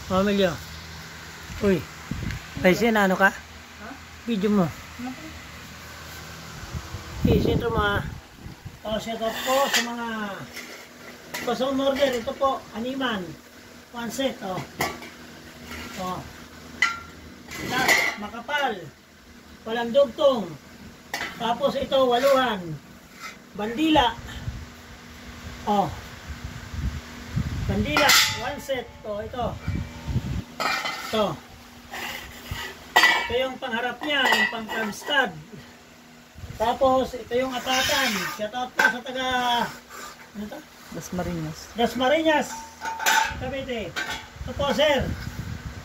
Mamilyo. Uy. Kasi na ano ka? Video mo. Okay, sentro mga. Set up po sa mga custom order. Ito po, animan. 1 set, oh. Oh. Last, makapal. Walang dugtong. Tapos ito, waluhan. Bandila. Oh. Bandila, 1 set. Oh, ito. Ito. Ito yung pangharap niya, yung pang-cam stud. Tapos, ito yung atatan. Shout out po sa taga... Ano ito? Dasmariñas. Cavite. Ito po, sir.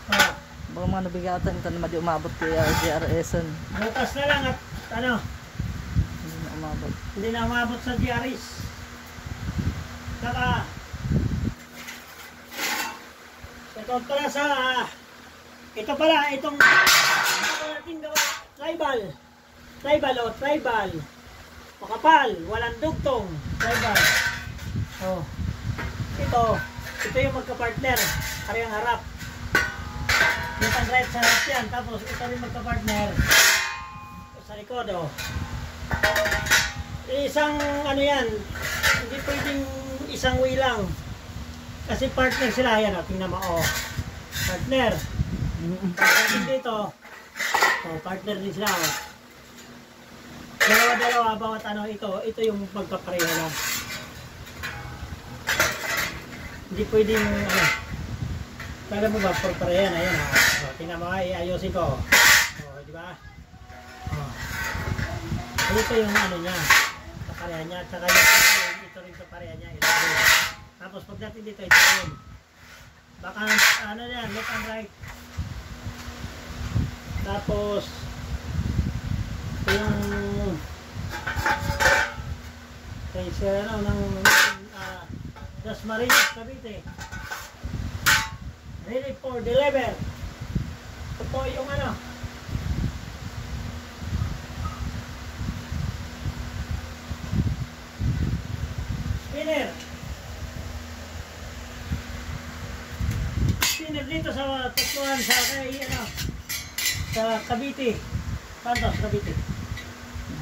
Oh. Baka mga nabigatan ito naman di umabot kaya GRS-an. Bukas na lang at ano? Hindi na umabot. Hindi na umabot sa GRS. Saka, shout out pala sa... Ito pala, itong... Ito natin gawa, tribal. Tribal. Makapal, walang dugtong. Tribal. Oh. Ito yung magka-partner. Parehang harap. Yung pang-right sa harap yan. Tapos ito rin magka-partner. Sa likod, oh. Isang ano yan. Hindi pwedeng isang way lang. Kasi partner sila. Yan, oh. Tingnan mo, oh. Partner. Pagdating dito, oh, partner din sila, oh. Dalawa bawat ano ito yung pagkapareho lang. Hindi pwedeng ano. Kala mo ba pareho na yan, ha? So, tingnan mo, iayusin ko. Oh, di ba? Oh. Ito yung ano niya. Kapareha niya, tsaka ito rin kapareha niya. Ito. Tapos pagdating dito, ito rin. Baka ano yan, left and right. Tapos yung kaysa ano ng Dasmariñas, Cavite, ready for deliver. Ito po yung ano spinner dito sa tatuan sa kay ano sa Cavite. Santos, Cavite.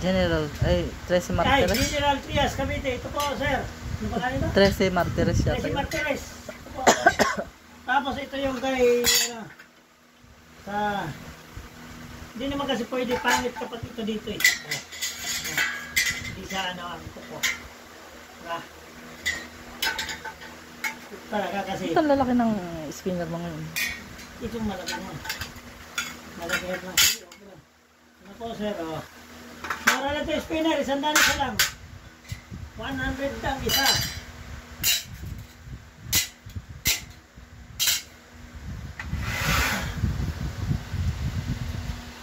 General, ay, 13 Martires. Ay, General Trias, Cavite. Ito po, sir. Ano ba kanina? 13 Martires siya. 13 Martires. Ito po. Tapos ito yung kay, ano, sa, hindi naman kasi pwede pangit kapag ito dito eh. Hindi sa ano, ang kuko. Diba? Talaga kasi. Ito lalaki ng spinner mo ngayon. Itong malaki mo. Malaki lang. Ano po, sir, oh. Mara lang ito yung spinner, $100 isa lang. 100 lang isa.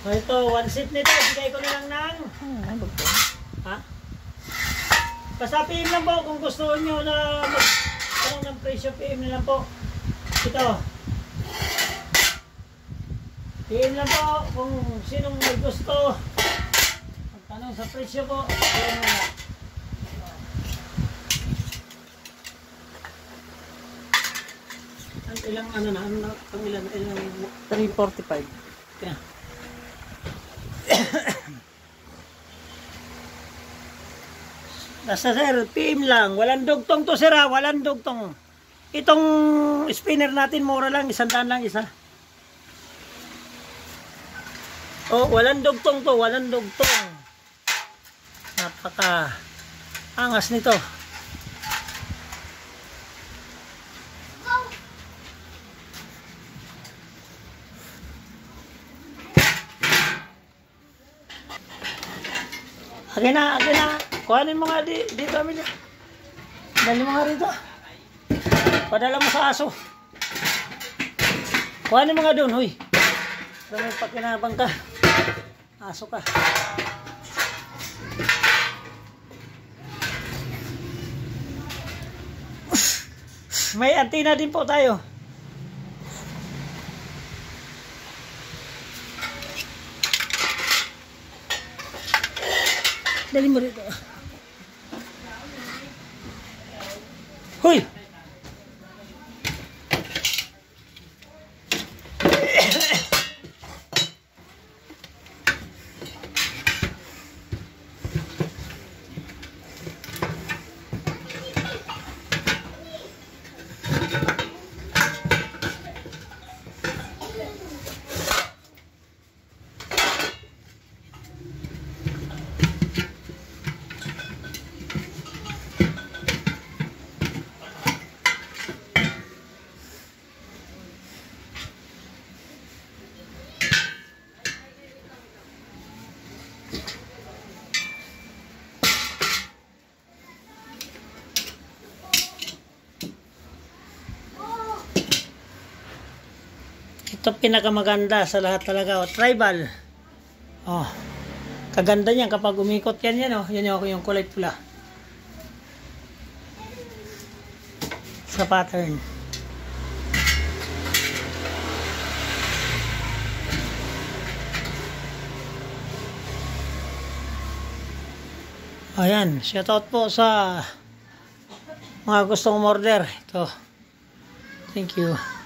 So ito, 1 seat nito, bigay ko na lang ng... Ha? Basta PM lang po kung gusto nyo na magtanong ng presyo, PM na lang po. Ito. PM lang po kung sinong may gusto. Tanong sa presyo po. Ilang ano na? Ang ilan? 345. Yeah. Basta sir, PM lang. Walang dugtong to sir ha. Walang dugtong. Itong spinner natin mura lang. $100 lang isa. Oh, walang dugtong to. Walang dugtong. Napaka angas nito. Akin na. Kuhanin mo nga dito, Amelia. Dali mo nga rito. Padala mo sa aso. Kuhanin mo nga doon, huy. Para may pakinabang ka. Aso ka. May antenna din po tayo. Dali mo rito. Hoy! Ito pinakamaganda sa lahat talaga. O, tribal. Oh. Kaganda niyan kapag umikot yan oh. Yan yung kulay pula. Sa pattern. Ayan, shoutout po sa mga gustong order. Ito. Thank you.